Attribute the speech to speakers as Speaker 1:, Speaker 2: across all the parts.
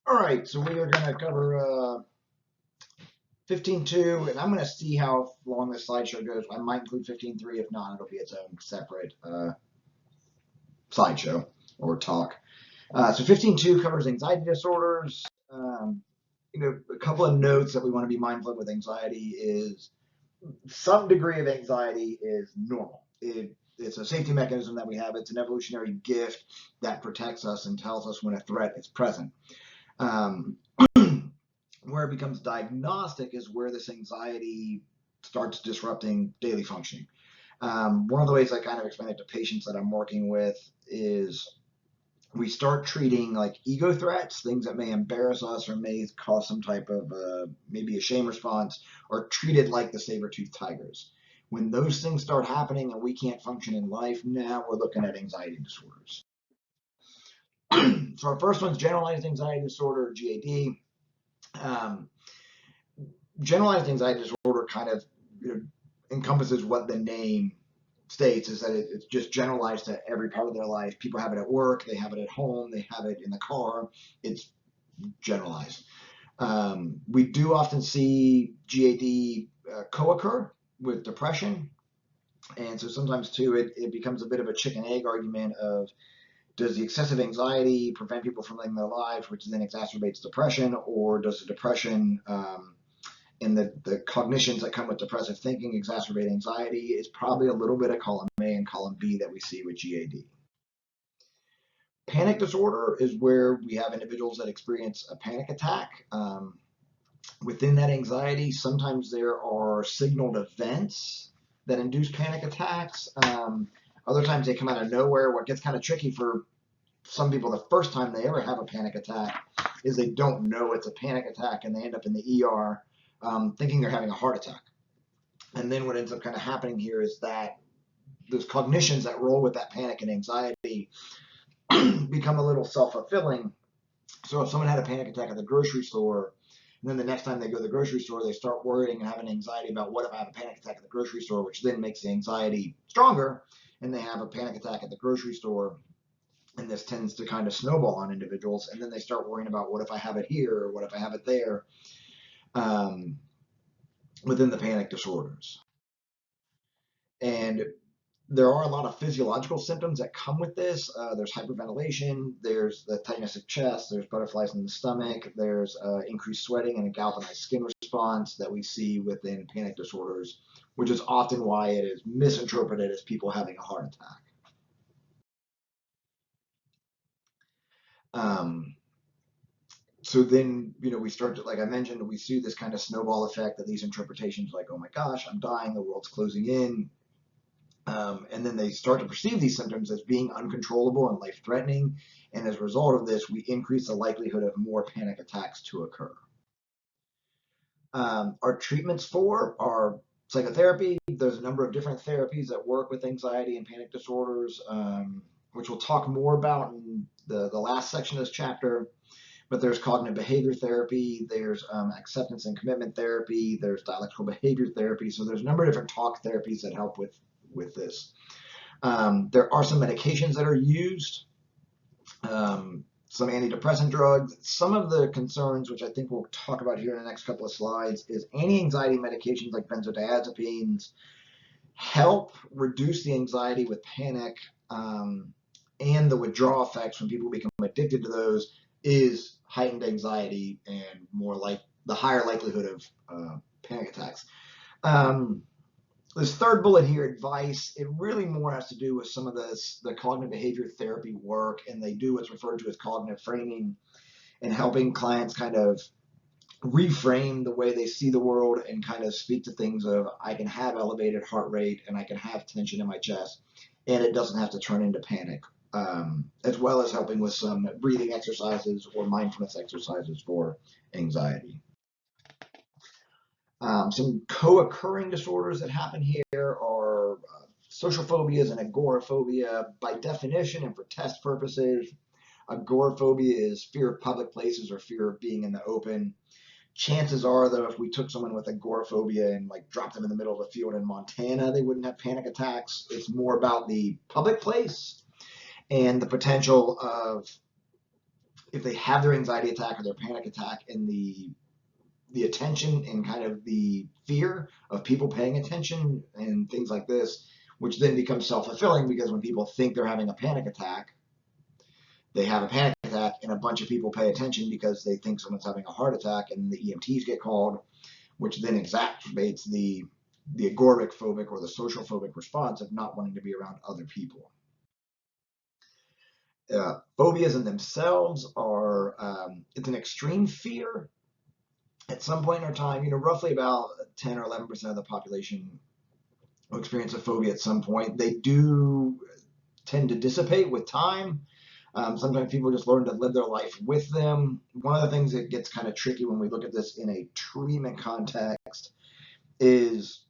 Speaker 1: All right, so we are going to cover 15.2, and I'm going to see how long this slideshow goes. I might include 15.3. If not, it'll be its own separate slideshow or talk. So 15.2 covers anxiety disorders. A couple of notes that we want to be mindful of with anxiety is some degree of anxiety is normal. It's a safety mechanism that we have. It's an evolutionary gift that protects us and tells us when a threat is present. Where it becomes diagnostic is where this anxiety starts disrupting daily functioning. One of the ways I kind of explain it to patients that I'm working with is we start treating like ego threats, things that may embarrass us or may cause some type of maybe a shame response, or treat it like the saber-toothed tigers. When those things start happening and we can't function in life, now we're looking at anxiety disorders. So our first one's generalized anxiety disorder, GAD. Generalized anxiety disorder kind of encompasses what the name states, is that it's just generalized to every part of their life. People have it at work, they have it at home, they have it in the car. It's generalized. We do often see GAD co-occur with depression. And so sometimes too, it becomes a bit of a chicken egg argument of, does the excessive anxiety prevent people from living their lives, which then exacerbates depression, or does the depression and the cognitions that come with depressive thinking exacerbate anxiety? Is probably a little bit of column A and column B that we see with GAD. Panic disorder is where we have individuals that experience a panic attack. Within that anxiety, sometimes there are signaled events that induce panic attacks. Other times they come out of nowhere. What gets kind of tricky for some people the first time they ever have a panic attack is they don't know it's a panic attack, and they end up in the ER thinking they're having a heart attack. And then what ends up kind of happening here is that those cognitions that roll with that panic and anxiety become a little self-fulfilling. So if someone had a panic attack at the grocery store, and then the next time they go to the grocery store, they start worrying and having anxiety about, what if I have a panic attack at the grocery store, which then makes the anxiety stronger, and they have a panic attack at the grocery store, and this tends to kind of snowball on individuals, and then they start worrying about, what if I have it here, or what if I have it there, within the panic disorders. And there are a lot of physiological symptoms that come with this. There's hyperventilation, there's the tightness of chest, there's butterflies in the stomach, there's increased sweating and a galvanized skin response that we see within panic disorders, which is often why it is misinterpreted as people having a heart attack. So then, we start to, like I mentioned, we see this kind of snowball effect of these interpretations like, oh my gosh, I'm dying, the world's closing in. And then they start to perceive these symptoms as being uncontrollable and life-threatening. And as a result of this, we increase the likelihood of more panic attacks to occur. Our treatments for are psychotherapy. There's a number of different therapies that work with anxiety and panic disorders, which we'll talk more about in the last section of this chapter. But there's cognitive behavior therapy, there's acceptance and commitment therapy, there's dialectical behavior therapy. So there's a number of different talk therapies that help with this. There are some medications that are used, some antidepressant drugs. Some of the concerns, which I think we'll talk about here in the next couple of slides, is anti-anxiety medications like benzodiazepines help reduce the anxiety with panic, and the withdrawal effects when people become addicted to those is heightened anxiety and more like the higher likelihood of panic attacks. This third bullet here, advice, it really more has to do with some of the cognitive behavior therapy work, and they do what's referred to as cognitive framing, and helping clients kind of reframe the way they see the world and kind of speak to things of, I can have elevated heart rate and I can have tension in my chest, and it doesn't have to turn into panic, as well as helping with some breathing exercises or mindfulness exercises for anxiety. Some co-occurring disorders that happen here are social phobias and agoraphobia. By definition and for test purposes, agoraphobia is fear of public places or fear of being in the open. Chances are, though, if we took someone with agoraphobia and like dropped them in the middle of a field in Montana, they wouldn't have panic attacks. It's more about the public place and the potential of if they have their anxiety attack or their panic attack, and the attention and kind of the fear of people paying attention and things like this, which then becomes self-fulfilling, because when people think they're having a panic attack, they have a panic attack, and a bunch of people pay attention because they think someone's having a heart attack, and the EMTs get called, which then exacerbates the agoraphobic or the social phobic response of not wanting to be around other people. Phobias in themselves are, it's an extreme fear. At some point in our time, roughly about 10 or 11% of the population will experience a phobia at some point. They do tend to dissipate with time. Sometimes people just learn to live their life with them. One of the things that gets kind of tricky when we look at this in a treatment context is,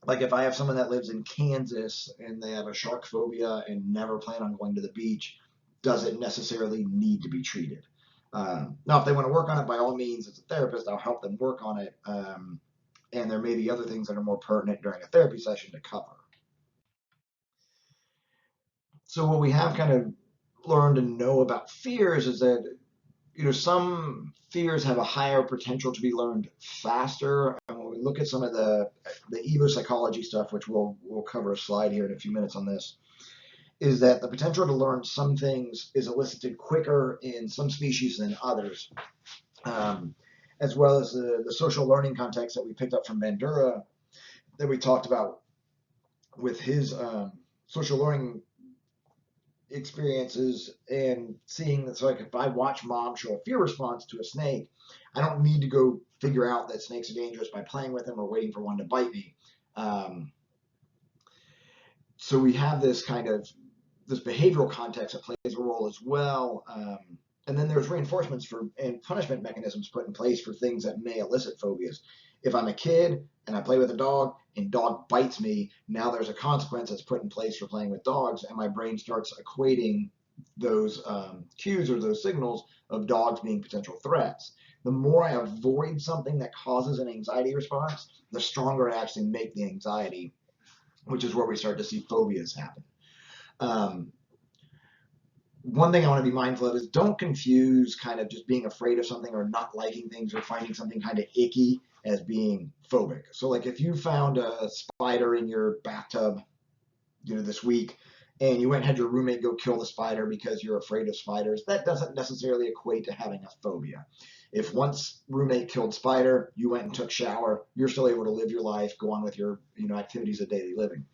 Speaker 1: like, if I have someone that lives in Kansas and they have a shark phobia and never plan on going to the beach, does it necessarily need to be treated? Now, if they want to work on it, by all means, as a therapist, I'll help them work on it. And there may be other things that are more pertinent during a therapy session to cover. So what we have kind of learned and know about fears is that, some fears have a higher potential to be learned faster. And when we look at some of the Evo psychology stuff, which we'll cover a slide here in a few minutes on this, is that the potential to learn some things is elicited quicker in some species than others, as well as the social learning context that we picked up from Bandura that we talked about with his social learning experiences, and seeing that. So, like, if I watch mom show a fear response to a snake, I don't need to go figure out that snakes are dangerous by playing with them or waiting for one to bite me. So we have this kind of this behavioral context that plays a role as well. And then there's reinforcements and punishment mechanisms put in place for things that may elicit phobias. If I'm a kid and I play with a dog and dog bites me, now there's a consequence that's put in place for playing with dogs, and my brain starts equating those cues or those signals of dogs being potential threats. The more I avoid something that causes an anxiety response, the stronger I actually make the anxiety, which is where we start to see phobias happen. One thing I want to be mindful of is, don't confuse kind of just being afraid of something or not liking things or finding something kind of icky as being phobic. So, like, if you found a spider in your bathtub, this week, and you went and had your roommate go kill the spider because you're afraid of spiders, that doesn't necessarily equate to having a phobia. If once roommate killed spider, you went and took shower, you're still able to live your life, go on with your activities of daily living.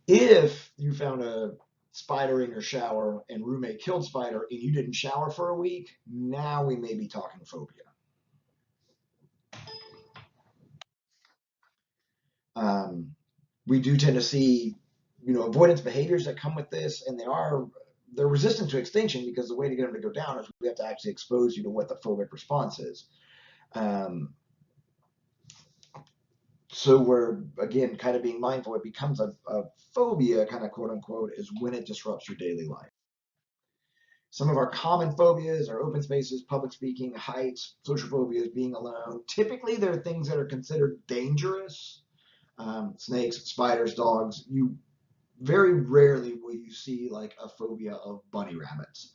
Speaker 1: If you found a spider in your shower and roommate killed spider and you didn't shower for a week, now we may be talking phobia. We do tend to see, avoidance behaviors that come with this, and they're resistant to extinction, because the way to get them to go down is we have to actually expose you to what the phobic response is. So we're, again, kind of being mindful. It becomes a phobia, kind of, quote unquote, is when it disrupts your daily life. Some of our common phobias are open spaces, public speaking, heights, social phobias, being alone. Typically, they're things that are considered dangerous. Snakes, spiders, dogs. You very rarely will you see like a phobia of bunny rabbits.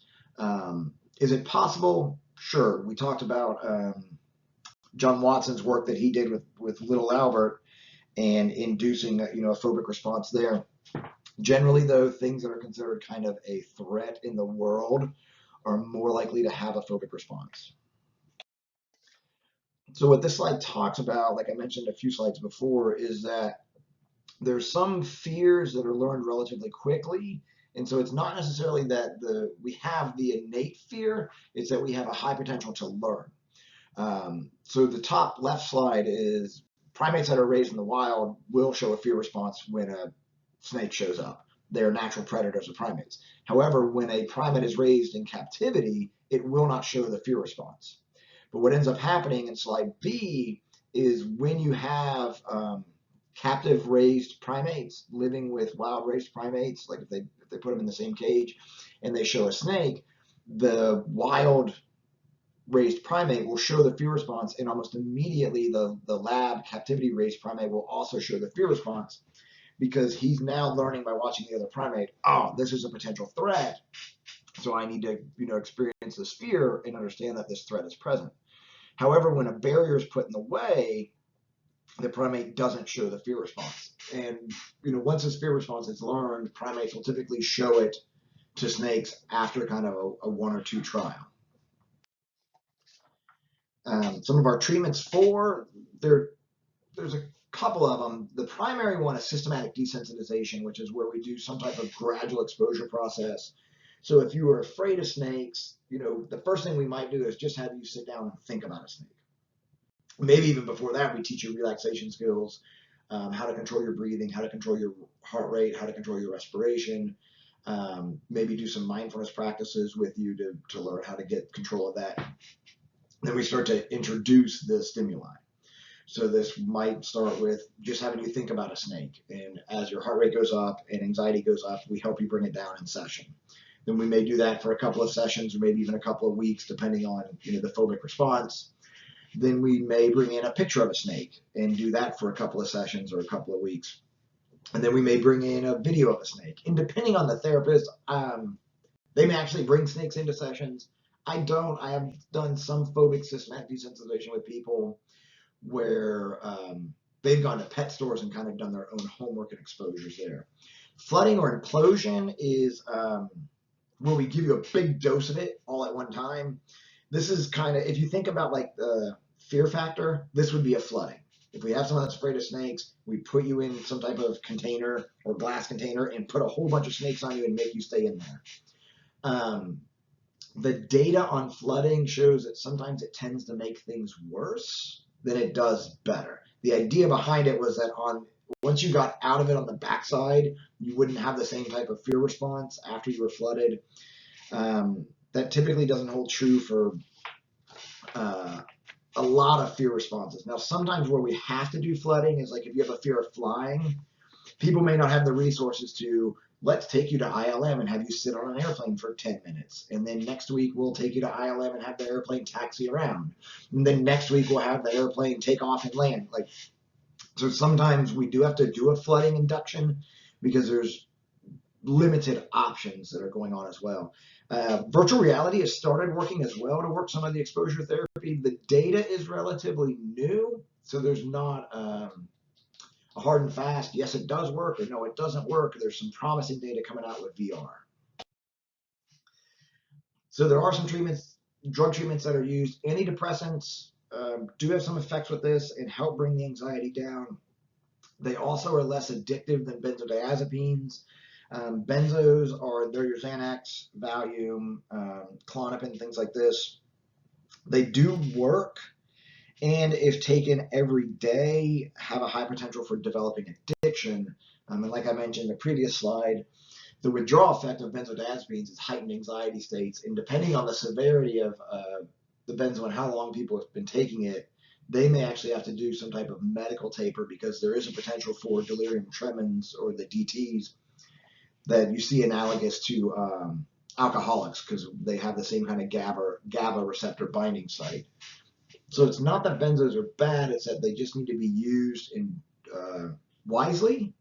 Speaker 1: Is it possible? Sure. We talked about John Watson's work that he did with little Albert and inducing a phobic response there. Generally, though, things that are considered kind of a threat in the world are more likely to have a phobic response. So what this slide talks about, like I mentioned a few slides before, is that there's some fears that are learned relatively quickly. And so it's not necessarily that we have the innate fear, it's that we have a high potential to learn. So the top left slide is primates that are raised in the wild will show a fear response when a snake shows up. They're natural predators of primates. However, when a primate is raised in captivity, it will not show the fear response. But what ends up happening in slide B is when you have captive raised primates living with wild raised primates, like if they put them in the same cage and they show a snake, the wild raised primate will show the fear response, and almost immediately the lab captivity raised primate will also show the fear response, because he's now learning by watching the other primate, oh, this is a potential threat. So I need to, experience this fear and understand that this threat is present. However, when a barrier is put in the way, the primate doesn't show the fear response. And, once this fear response is learned, primates will typically show it to snakes after kind of a one or two trial. Some of our treatments there's a couple of them. The primary one is systematic desensitization, which is where we do some type of gradual exposure process. So if you are afraid of snakes, the first thing we might do is just have you sit down and think about a snake. Maybe even before that, we teach you relaxation skills, how to control your breathing, how to control your heart rate, how to control your respiration. Maybe do some mindfulness practices with you to learn how to get control of that. Then we start to introduce the stimuli. So this might start with just having you think about a snake. And as your heart rate goes up and anxiety goes up, we help you bring it down in session. Then we may do that for a couple of sessions or maybe even a couple of weeks, depending on the phobic response. Then we may bring in a picture of a snake and do that for a couple of sessions or a couple of weeks. And then we may bring in a video of a snake. And depending on the therapist, they may actually bring snakes into sessions. I don't. I have done some phobic systematic desensitization with people where they've gone to pet stores and kind of done their own homework and exposures there. Flooding or implosion is where we give you a big dose of it all at one time. This is kind of, if you think about like the fear factor, this would be a flooding. If we have someone that's afraid of snakes, we put you in some type of container or glass container and put a whole bunch of snakes on you and make you stay in there. The data on flooding shows that sometimes it tends to make things worse than it does better. The idea behind it was that once you got out of it on the backside, you wouldn't have the same type of fear response after you were flooded. That typically doesn't hold true for a lot of fear responses. Now, sometimes where we have to do flooding is like if you have a fear of flying, people may not have the resources to, let's take you to ILM and have you sit on an airplane for 10 minutes. And then next week we'll take you to ILM and have the airplane taxi around. And then next week we'll have the airplane take off and land. So sometimes we do have to do a flooding induction because there's limited options that are going on as well. Virtual reality has started working as well to work some of the exposure therapy. The data is relatively new, so there's not a hard and fast, yes, it does work, or no, it doesn't work. There's some promising data coming out with VR. So there are some drug treatments that are used. Antidepressants do have some effects with this and help bring the anxiety down. They also are less addictive than benzodiazepines. Benzos they're your Xanax, Valium, Klonopin, things like this. They do work, and if taken every day, have a high potential for developing addiction. And like I mentioned in the previous slide, the withdrawal effect of benzodiazepines is heightened anxiety states, and depending on the severity of the benzo and how long people have been taking it, they may actually have to do some type of medical taper because there is a potential for delirium tremens or the DTs that you see analogous to alcoholics because they have the same kind of GABA receptor binding site. So it's not that benzos are bad, it's that they just need to be used wisely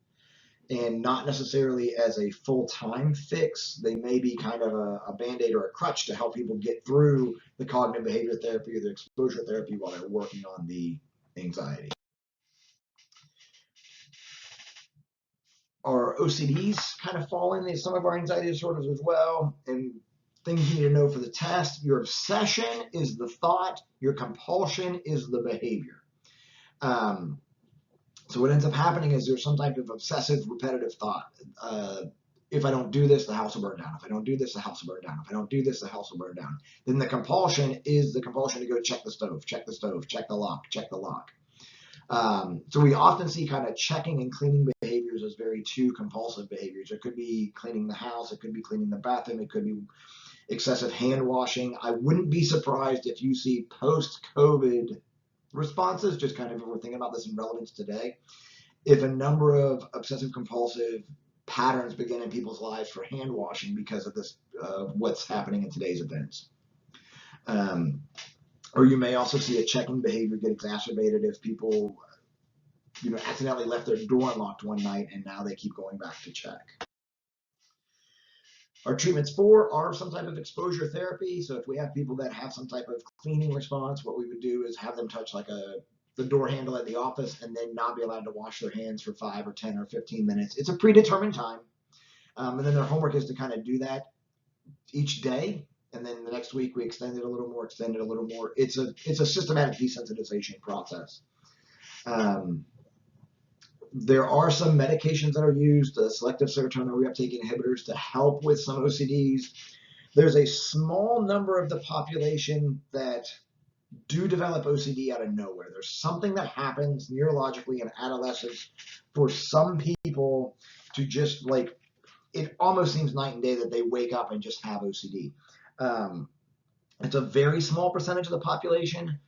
Speaker 1: and not necessarily as a full-time fix. They may be kind of a Band-Aid or a crutch to help people get through the cognitive behavior therapy or the exposure therapy while they're working on the anxiety. Our OCDs kind of fall into some of our anxiety disorders as well. And things you need to know for the test: your obsession is the thought, your compulsion is the behavior. So what ends up happening is there's some type of obsessive repetitive thought. If I don't do this, the house will burn down. If I don't do this, the house will burn down. If I don't do this, the house will burn down. Then the compulsion is the compulsion to go check the stove, check the lock, check the lock. So we often see kind of checking and cleaning behaviors as very two compulsive behaviors. It could be cleaning the house, it could be cleaning the bathroom, it could be excessive hand washing. I wouldn't be surprised if you see post-COVID responses, just kind of if we're thinking about this in relevance today, if a number of obsessive compulsive patterns begin in people's lives for hand washing because of this, what's happening in today's events. Or you may also see a checking behavior get exacerbated if people, accidentally left their door unlocked one night and now they keep going back to check. Our treatments for are some type of exposure therapy. So if we have people that have some type of cleaning response, what we would do is have them touch like the door handle at the office and then not be allowed to wash their hands for 5 or 10 or 15 minutes. It's a predetermined time. And then their homework is to kind of do that each day. And then the next week we extend it a little more, extend it a little more. It's a systematic desensitization process. There are some medications that are used, selective serotonin reuptake inhibitors, to help with some OCDs. There's a small number of the population that do develop OCD out of nowhere. There's something that happens neurologically in adolescence for some people to just like, it almost seems night and day that they wake up and just have OCD. It's a very small percentage of the population.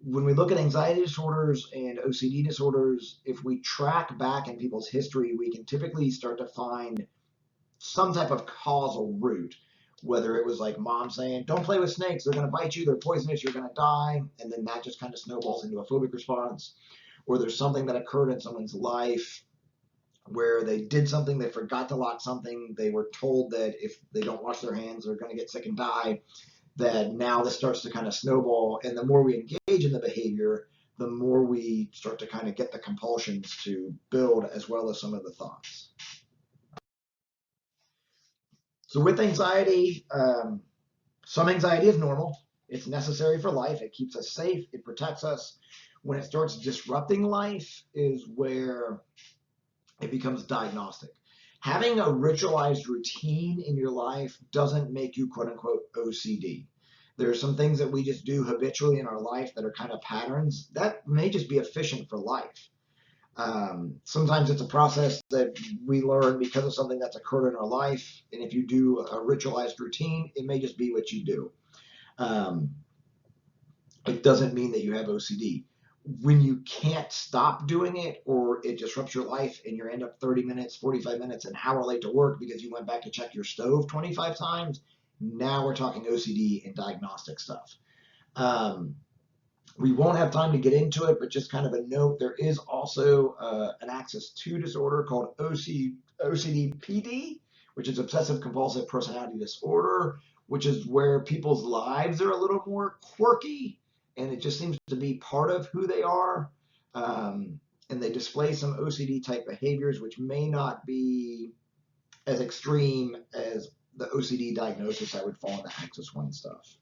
Speaker 1: When we look at anxiety disorders and OCD disorders, if we track back in people's history, we can typically start to find some type of causal root, whether it was like mom saying, don't play with snakes, they're going to bite you, they're poisonous, you're going to die, and then that just kind of snowballs into a phobic response, or there's something that occurred in someone's life where they did something, they forgot to lock something, they were told that if they don't wash their hands, they're going to get sick and die, that now this starts to kind of snowball. And the more we engage in the behavior, the more we start to kind of get the compulsions to build as well as some of the thoughts. So with anxiety, some anxiety is normal. It's necessary for life. It keeps us safe. It protects us. When it starts disrupting life is where it becomes diagnostic. Having a ritualized routine in your life doesn't make you quote unquote OCD. There are some things that we just do habitually in our life that are kind of patterns that may just be efficient for life. Sometimes it's a process that we learn because of something that's occurred in our life. And if you do a ritualized routine, it may just be what you do. It doesn't mean that you have OCD. When you can't stop doing it or it disrupts your life and you end up 30 minutes, 45 minutes, an hour late to work because you went back to check your stove 25 times, now we're talking OCD and diagnostic stuff. We won't have time to get into it, but just kind of a note, there is also an Axis 2 disorder called OCD-PD, which is obsessive compulsive personality disorder, which is where people's lives are a little more quirky and it just seems to be part of who they are. And they display some OCD type behaviors, which may not be as extreme as the OCD diagnosis that would fall into Axis 1 stuff.